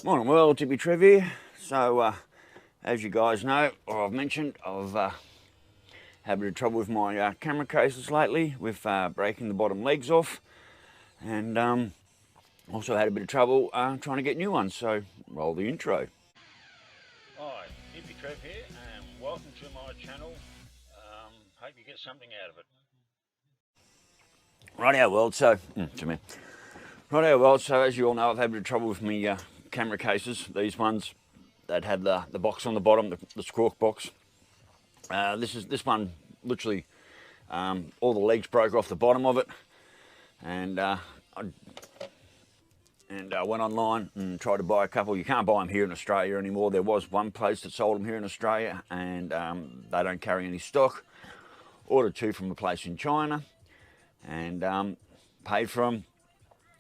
Morning world, Tippy Trev here. So, as you guys know, or I've mentioned, I've had a bit of trouble with my camera cases lately, with breaking the bottom legs off, and also had a bit of trouble trying to get new ones, so roll the intro. Hi, Tippy Trev here, and welcome to my channel. Hope you get something out of it. Rightio world, so, Rightio world, so as you all know, I've had a bit of trouble with my camera cases, these ones that had the box on the bottom, the squawk box. This one, literally, all the legs broke off the bottom of it, and I went online and tried to buy a couple. You can't buy them here in Australia anymore. There was one place that sold them here in Australia, and they don't carry any stock. Ordered two from a place in China, and paid for them.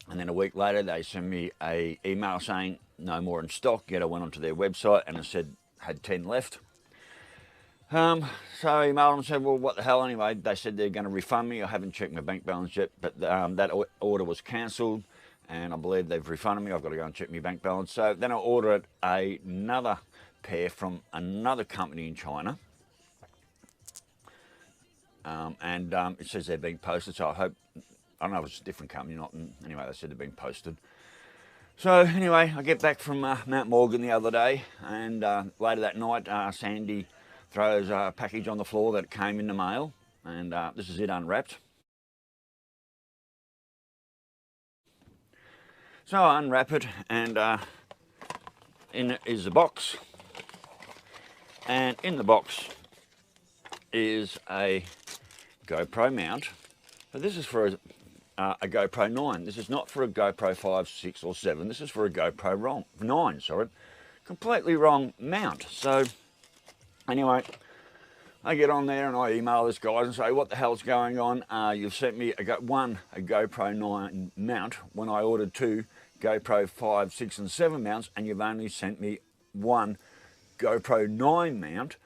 And then a week later, they sent me an email saying no more in stock. Yet I went onto their website and it said had 10 left. So I emailed them and said, well, what the hell anyway? They said they're going to refund me. I haven't checked my bank balance yet, but that order was cancelled, and I believe they've refunded me. I've got to go and check my bank balance. So then I ordered another pair from another company in China, and it says they're being posted, so I hope, I don't know if it's a different company or not. Anyway, they said they're being posted. So anyway, I get back from Mount Morgan the other day, and later that night, Sandy throws a package on the floor that came in the mail, and this is it unwrapped. So I unwrap it, and in it is a box, and in the box is a GoPro mount. So this is for a GoPro 9. This is not for a GoPro 5, 6 or 7. This is for a GoPro 9, sorry. Completely wrong mount. So anyway, I get on there and I email this guy and say, what the hell's going on? You've sent me a GoPro 9 mount when I ordered two GoPro 5, 6 and 7 mounts, and you've only sent me one GoPro 9 mount.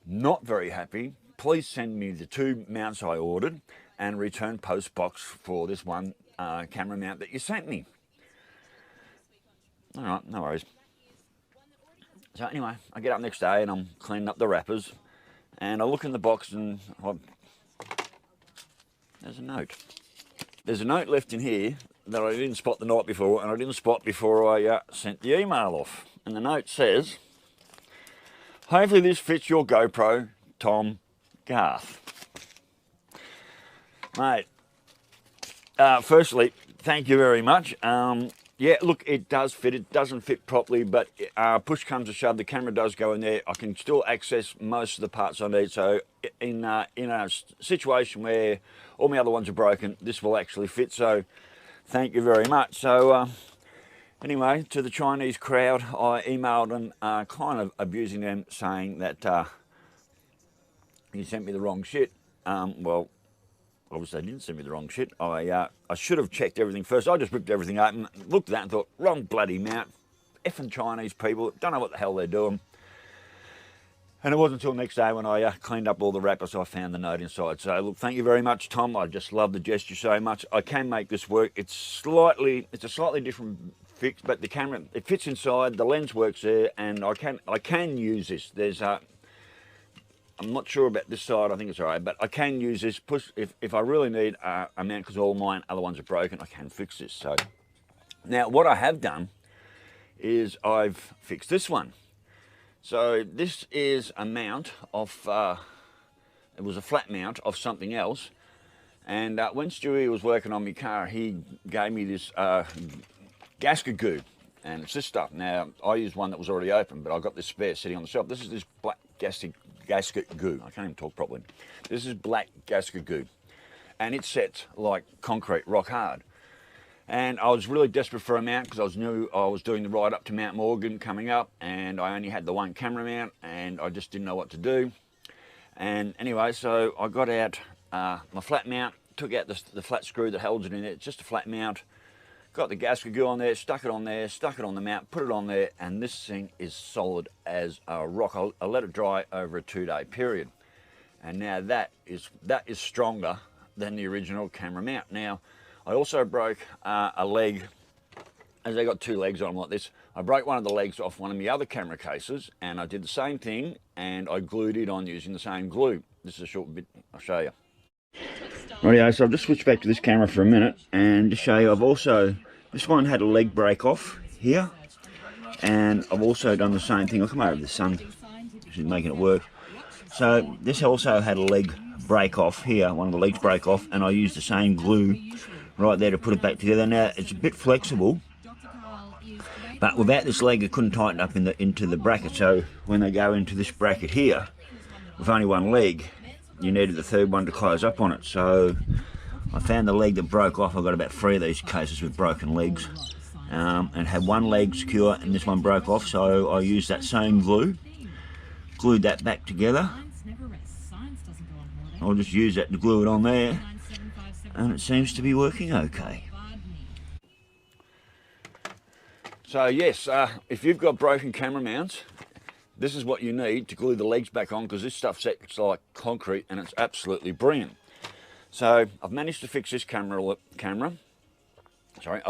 Not very happy. Please send me the two mounts I ordered and return post box for this one camera mount that you sent me. All right, no worries. So anyway, I get up next day and I'm cleaning up the wrappers, and I look in the box and there's a note. There's a note left in here that I didn't spot the night before, and I didn't spot before I sent the email off. And the note says, hopefully this fits your GoPro, Tom Garth. Mate, firstly, thank you very much. Yeah, look, it does fit. It doesn't fit properly, but push comes to shove, the camera does go in there. I can still access most of the parts I need. So in a situation where all my other ones are broken, this will actually fit. So thank you very much. So anyway, to the Chinese crowd, I emailed them, kind of abusing them, saying that you sent me the wrong shit. Well, obviously they didn't send me the wrong shit. I should have checked everything first. I just ripped everything open, looked at that and thought, wrong bloody mount. Effing Chinese people, don't know what the hell they're doing. And it wasn't until next day when I cleaned up all the wrappers I found the note inside. So look, thank you very much, Tom. I just love the gesture so much. I can make this work. It's a slightly different fix, but the camera, it fits inside, the lens works there, and I can use this. There's I'm not sure about this side, I think it's all right, but I can use this. If I really need a mount, because all mine other ones are broken, I can fix this. So now what I have done is I've fixed this one. So this is a mount of, it was a flat mount of something else, and when Stewie was working on my car, he gave me this gasket goo, and it's this stuff. Now, I used one that was already open, but I got this spare sitting on the shelf. This is this black gasket goo. I can't even talk properly. This is black gasket goo, and it sets like concrete, rock hard. And I was really desperate for a mount because I knew I was doing the ride up to Mount Morgan coming up, and I only had the one camera mount, and I just didn't know what to do. And anyway, so I got out my flat mount, took out the flat screw that holds it in there. It's just a flat mount. Got the gasket goo on there, stuck it on there, stuck it on the mount, put it on there, and this thing is solid as a rock. I let it dry over a 2-day period, and now that is stronger than the original camera mount. Now, I also broke a leg as they got two legs on them like this, I broke one of the legs off one of my other camera cases, and I did the same thing, and I glued it on using the same glue. This is a short bit, I'll show you. Rightio, so I've just switched back to this camera for a minute, and to show you, I've also, this one had a leg break off here, and I've also done the same thing. I'll come over to the sun, she's making it work. So this also had a leg break off here, one of the legs break off, and I used the same glue right there to put it back together. Now it's a bit flexible, but without this leg it couldn't tighten up into the bracket, so when they go into this bracket here with only one leg, you needed the third one to close up on it. So I found the leg that broke off. I've got about 3 of these cases with broken legs, and had one leg secure and this one broke off, so I used that same glue, glued that back together. I'll just use that to glue it on there, and it seems to be working okay. So yes, if you've got broken camera mounts, this is what you need to glue the legs back on, because this stuff sets like concrete and it's absolutely brilliant. So I've managed to fix this I've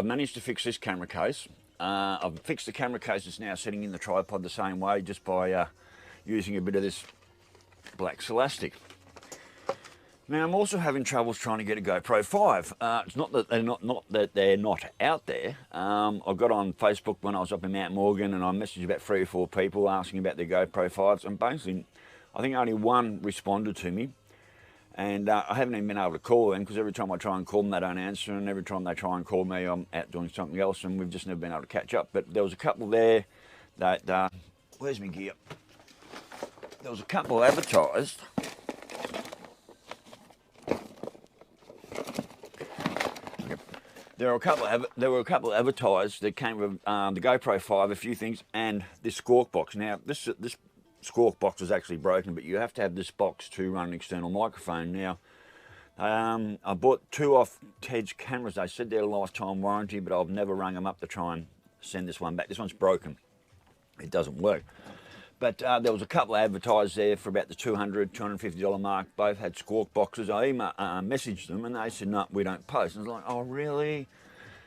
managed to fix this camera case. I've fixed the camera case. It's now sitting in the tripod the same way, just by using a bit of this black Celastic. Now I'm also having troubles trying to get a GoPro 5. It's not that they're not out there. I got on Facebook when I was up in Mount Morgan, and I messaged about 3 or 4 people asking about their GoPro 5s, and basically I think only one responded to me, and I haven't even been able to call them, because every time I try and call them they don't answer, and every time they try and call me I'm out doing something else, and we've just never been able to catch up. But there was a couple there that, where's my gear? There was a couple advertised. There were a couple advertised that came with the GoPro 5, a few things, and this Squawk box. Now this Squawk box is actually broken, but you have to have this box to run an external microphone. Now I bought 2 off Ted's cameras. They said they're a lifetime warranty, but I've never rung them up to try and send this one back. This one's broken. It doesn't work. But there was a couple advertised there for about the $200, $250 mark. Both had Squawk boxes. I messaged them and they said, no, we don't post. And I was like, oh, really?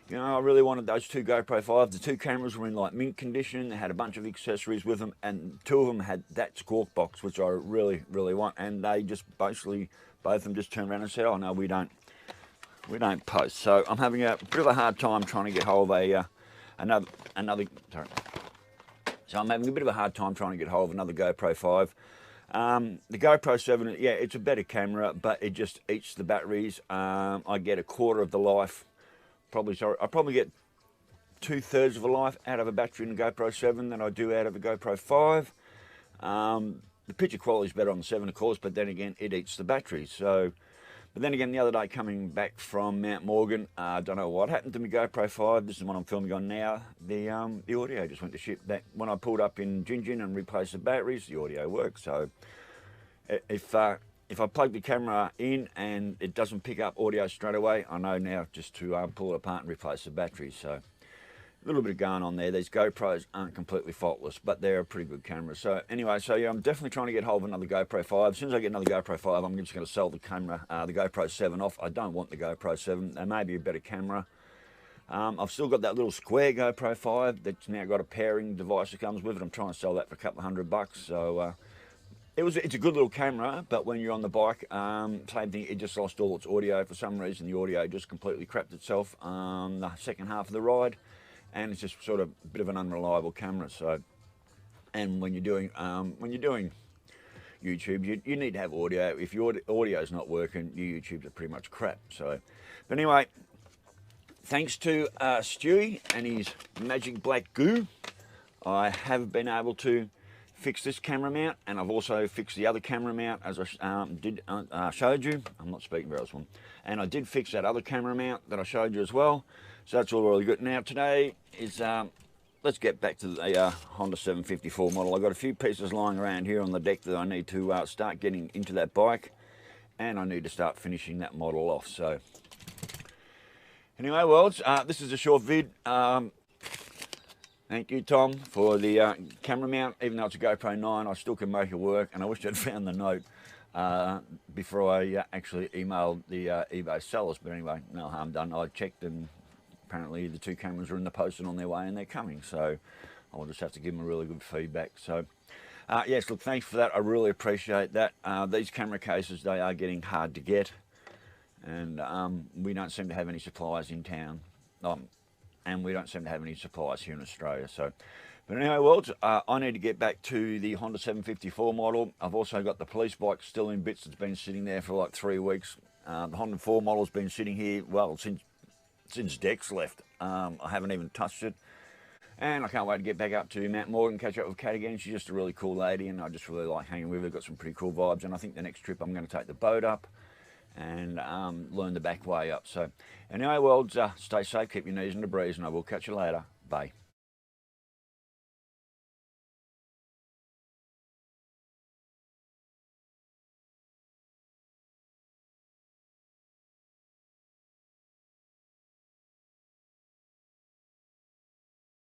You know, I really wanted those 2 GoPro 5s. The 2 cameras were in like mint condition. They had a bunch of accessories with them, and 2 of them had that Squawk box, which I really, really want. And they just basically, both of them just turned around and said, oh, no, we don't post. So I'm having a bit of a hard time trying to get hold of So I'm having a bit of a hard time trying to get hold of another GoPro 5. The GoPro 7, yeah, it's a better camera, but it just eats the batteries. I get a quarter of the life, I probably get 2/3 of a life out of a battery in a GoPro 7 than I do out of a GoPro 5. The picture quality is better on the 7, of course, but then again, it eats the batteries. So, but then again, the other day coming back from Mount Morgan, I don't know what happened to my GoPro 5. This is the one I'm filming on now. The audio just went to shit. When I pulled up in Gingin and replaced the batteries, the audio worked. So if I plug the camera in and it doesn't pick up audio straight away, I know now just to pull it apart and replace the batteries. So a little bit going on there. These GoPros aren't completely faultless, but they're a pretty good camera. So anyway, so yeah, I'm definitely trying to get hold of another GoPro 5. As soon as I get another GoPro 5, I'm just going to sell the camera, the GoPro 7 off. I don't want the GoPro 7. They may be a better camera. I've still got that little square GoPro 5 that's now got a pairing device that comes with it. I'm trying to sell that for a couple of $100. So it's a good little camera, but when you're on the bike, same thing, it just lost all its audio. For some reason, the audio just completely crapped itself on the second half of the ride. And it's just sort of a bit of an unreliable camera. So, and when you're doing YouTube, you need to have audio. If your audio is not working, your YouTubes are pretty much crap. So, but anyway, thanks to Stewie and his magic black goo, I have been able to fix this camera mount, and I've also fixed the other camera mount, as I showed you. I'm not speaking very well, and I did fix that other camera mount that I showed you as well. So that's all really good. Now today is, let's get back to the Honda 754 model. I've got a few pieces lying around here on the deck that I need to start getting into that bike, and I need to start finishing that model off. So anyway, worlds, this is a short vid. Thank you, Tom, for the camera mount. Even though it's a GoPro 9, I still can make it work, and I wish I'd found the note before I actually emailed the eBay sellers. But anyway, no harm done. I checked, and apparently the 2 cameras are in the post and on their way and they're coming. So I'll just have to give them a really good feedback. So yes, look, thanks for that. I really appreciate that. These camera cases, they are getting hard to get, and we don't seem to have any suppliers in town, and we don't seem to have any suppliers here in Australia. So, but anyway, Worlds, I need to get back to the Honda 754 model. I've also got the police bike still in bits. It's been sitting there for like 3 weeks. The Honda 4 model's been sitting here, well, since Dex left. I haven't even touched it. And I can't wait to get back up to Mount Morgan, catch up with Kat again. She's just a really cool lady, and I just really like hanging with her. Got some pretty cool vibes, and I think the next trip I'm going to take the boat up and learn the back way up. So anyway, Worlds, stay safe, keep your knees in the breeze, and I will catch you later. Bye.